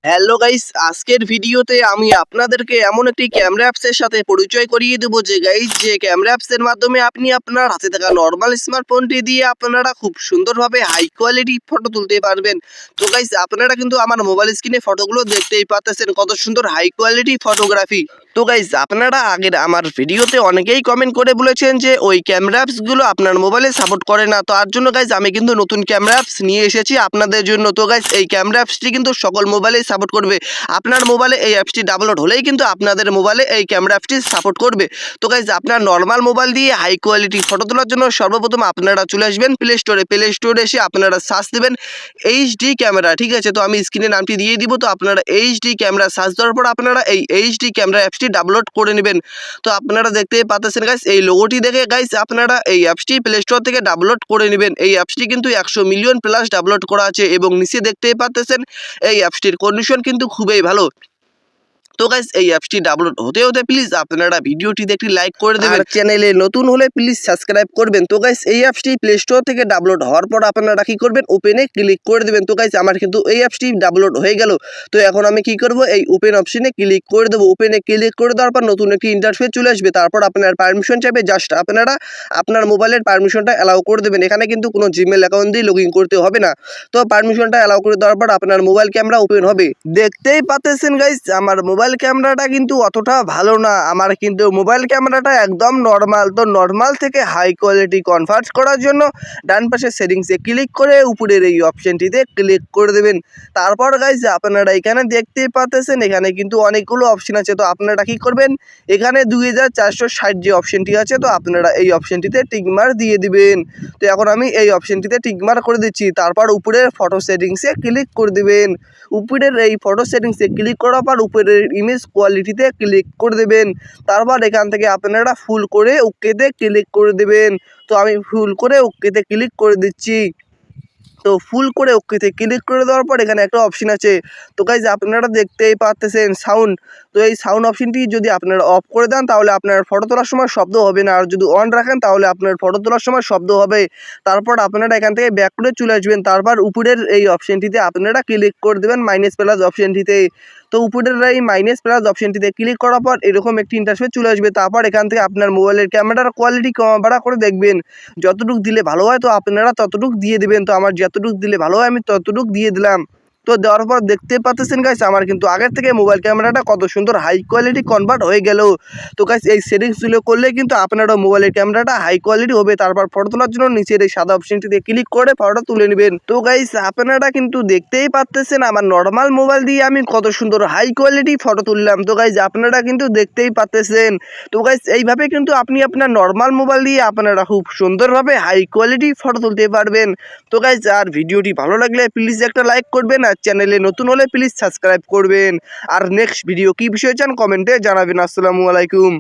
Hello guys, আজকের ভিডিওতে আমি আপনাদেরকে এমন একটি ক্যামেরা অ্যাপসের সাথে পরিচয় করিয়ে দেবো যে ক্যামেরা অ্যাপসের মাধ্যমে আপনি আপনার হাতে থাকা নর্মাল স্মার্টফোনটি দিয়ে আপনারা খুব সুন্দরভাবে হাই কোয়ালিটি ফটো তুলতে পারবেন। তো গাইস, আপনারা কিন্তু আমার মোবাইল স্ক্রিনে ফটোগুলো দেখতেই পাচ্ছেন, কত সুন্দর হাই কোয়ালিটি ফটোগ্রাফি। তো গাইস, আপনারা আগের আমার ভিডিওতে অনেকেই কমেন্ট করে বলেছেন যে ওই ক্যামেরা অ্যাপসগুলো আপনার মোবাইলে সাপোর্ট করে না। তার জন্য গাইস আমি কিন্তু নতুন ক্যামেরা অ্যাপস নিয়ে এসেছি আপনাদের জন্য। তো গাইস, এই ক্যামেরা অ্যাপসটি কিন্তু সকল মোবাইলেই সাপোর্ট করবে। আপনার মোবাইলে এই অ্যাপসটি ডাউনলোড হলেই কিন্তু আপনাদের মোবাইলে এই ক্যামেরা অ্যাপসটি সাপোর্ট করবে। তো গাইস, আপনার নর্মাল মোবাইল দিয়ে হাই কোয়ালিটি ফটো তোলার জন্য সর্বপ্রথম আপনারা চলে আসবেন প্লে স্টোরে এসে আপনারা সার্চ দেবেন এইচডি ক্যামেরা। ঠিক আছে, তো আমি স্ক্রিনে নামটি দিয়ে দিব। তো আপনারা এইচডি ক্যামেরা সার্চ দেওয়ার পর আপনারা এই এইচডি ক্যামেরা অ্যাপসটি ডাউনলোড করে নেবেন। তো আপনারা দেখতে পাচ্ছেন গাইস, এই লোগোটি দেখে গাইস আপনারা এই অ্যাপসটি প্লে স্টোর থেকে ডাউনলোড করে নেবেন। এই অ্যাপসটি কিন্তু 100 মিলিয়ন প্লাস ডাউনলোড করা আছে এবং নিচে দেখতেই পাচ্ছেন এই অ্যাপসটির কন্ডিশন কিন্তু খুবই ভালো। তো গাইস, এই অ্যাপসটি ডাউনলোড হতে প্লিজ আপনারা ভিডিওটিতে একটি লাইক করে দেবেন, আর চ্যানেলে নতুন হলে প্লিজ সাবস্ক্রাইব করবেন। তো গাইস, এই অ্যাপসটি প্লে স্টোর থেকে ডাউনলোড হওয়ার পর আপনারা কি করবেন, ওপেনে ক্লিক করে দেবেন। তো গাইস, আমার কিন্তু এই অ্যাপসটি ডাউনলোড হয়ে গেল। তো এখন আমি কি করব, এই ওপেন অপশনে ক্লিক করে দেবো। ওপেনে ক্লিক করে দেওয়ার পর নতুন একটি ইন্টারফেস চলে আসবে। তারপর আপনার পারমিশন চাইবে, জাস্ট আপনারা আপনার মোবাইলের পারমিশনটা অ্যালাউ করে দেবেন। এখানে কিন্তু কোনো জিমেল অ্যাকাউন্ট দিয়ে লগ ইন করতে হবে না। তো পারমিশনটা অ্যালাউ করে দেওয়ার পর আপনার মোবাইল ক্যামেরা ওপেন হবে। দেখতেই পাচ্ছেন গাইস, আমার মোবাইল ক্যামেরাটা কিন্তু অতটা ভালো না। আমার কিন্তু মোবাইল ক্যামেরাটা একদম নর্মাল। তো নর্মাল থেকে হাই কোয়ালিটি কনভার্ট করার জন্য ডান পাশে সেটিংসে ক্লিক করে উপরের এই অপশনটিতে ক্লিক করে দেবেন। তারপর গাইস, আপনারা এখানে দেখতেই পাচ্ছেন এখানে কিন্তু অনেকগুলো অপশন আছে। তো আপনারা কি করবেন, এখানে 2460 যে অপশনটি আছে, তো আপনারা এই অপশনটিতে টিকমার দিয়ে দিবেন। তো এখন আমি এই অপশনটিতে টিকমার করে দিচ্ছি। তারপর উপরের ফটো সেটিংসে ক্লিক করে দিবেন। উপরের এই ফটো সেটিংসে ক্লিক করার পর উপরের ইমেজ কোয়ালিটিতে ক্লিক করে দেবেন। তারপর এখান থেকে আপনারা ফুল করে ওকেতে ক্লিক করে দেবেন। তো আমি ফুল করে ওকেতে ক্লিক করে দিচ্ছি। তো ফুল করে ওকেতে ক্লিক করে দেওয়ার পর এখানে একটা অপশন আছে। তো গাইজ, আপনারা দেখতেই পাচ্ছেন সাউন্ড। তো এই সাউন্ড অপশনটি যদি আপনারা অফ করে দেন তাহলে আপনার ফটো তোলার সময় শব্দ হবে না, আর যদি অন রাখেন তাহলে আপনার ফটো তোলার সময় শব্দ হবে। তারপর আপনারা এখান থেকে ব্যাক করে চলে আসবেন। তারপর উপরের এই অপশনটিতে আপনারা ক্লিক করে দেবেন, মাইনাস প্লাস অপশনটিতে। তো উপরের এই মাইনাস প্লাস অপশনটিতে ক্লিক করার পর এরকম একটি ইন্টারফেস চলে আসবে। তারপর এখান থেকে আপনার মোবাইলের ক্যামেরার কোয়ালিটি কমা বাড়া করে দেখবেন। যতটুকু দিলে ভালো হয় তো আপনারা ততটুকু দিয়ে দেবেন। তো আমার যতটুকু দিলে ভালো হয় আমি ততটুকু দিয়ে দিলাম। তো দেওয়ার পর দেখতে পাচ্ছেন গাইস, আমার কিন্তু আগের থেকে মোবাইল ক্যামেরাটা কত সুন্দর হাই কোয়ালিটি কনভার্ট হয়ে গেল। তো গাইস, এই সেটিংসগুলো করলে কিন্তু আপনারও মোবাইলের ক্যামেরাটা হাই কোয়ালিটি হবে। তারপর ফটো তোলার জন্য নিচের এই সাদা অপশনটিতে ক্লিক করে ফটোটা তুলে নেবেন। তো গাইস, আপনারা কিন্তু দেখতেই পাচ্ছেন আমার নর্মাল মোবাইল দিয়ে আমি কত সুন্দর হাই কোয়ালিটি ফটো তুললাম। তো গাইস, আপনারা কিন্তু দেখতেই পাচ্ছেন। তো গাইস, এইভাবে কিন্তু আপনি আপনার নর্মাল মোবাইল দিয়ে আপনারা খুব সুন্দরভাবে হাই কোয়ালিটি ফটো তুলতে পারবেন। তো গাইস, আর ভিডিওটি ভালো লাগলে প্লিজ একটা লাইক করবেন, আর চ্যানেলে নতুন হলে প্লিজ সাবস্ক্রাইব করবেন। আর নেক্সট ভিডিও কী বিষয়ে চান কমেন্টে জানাবেন। আসসালামু আলাইকুম।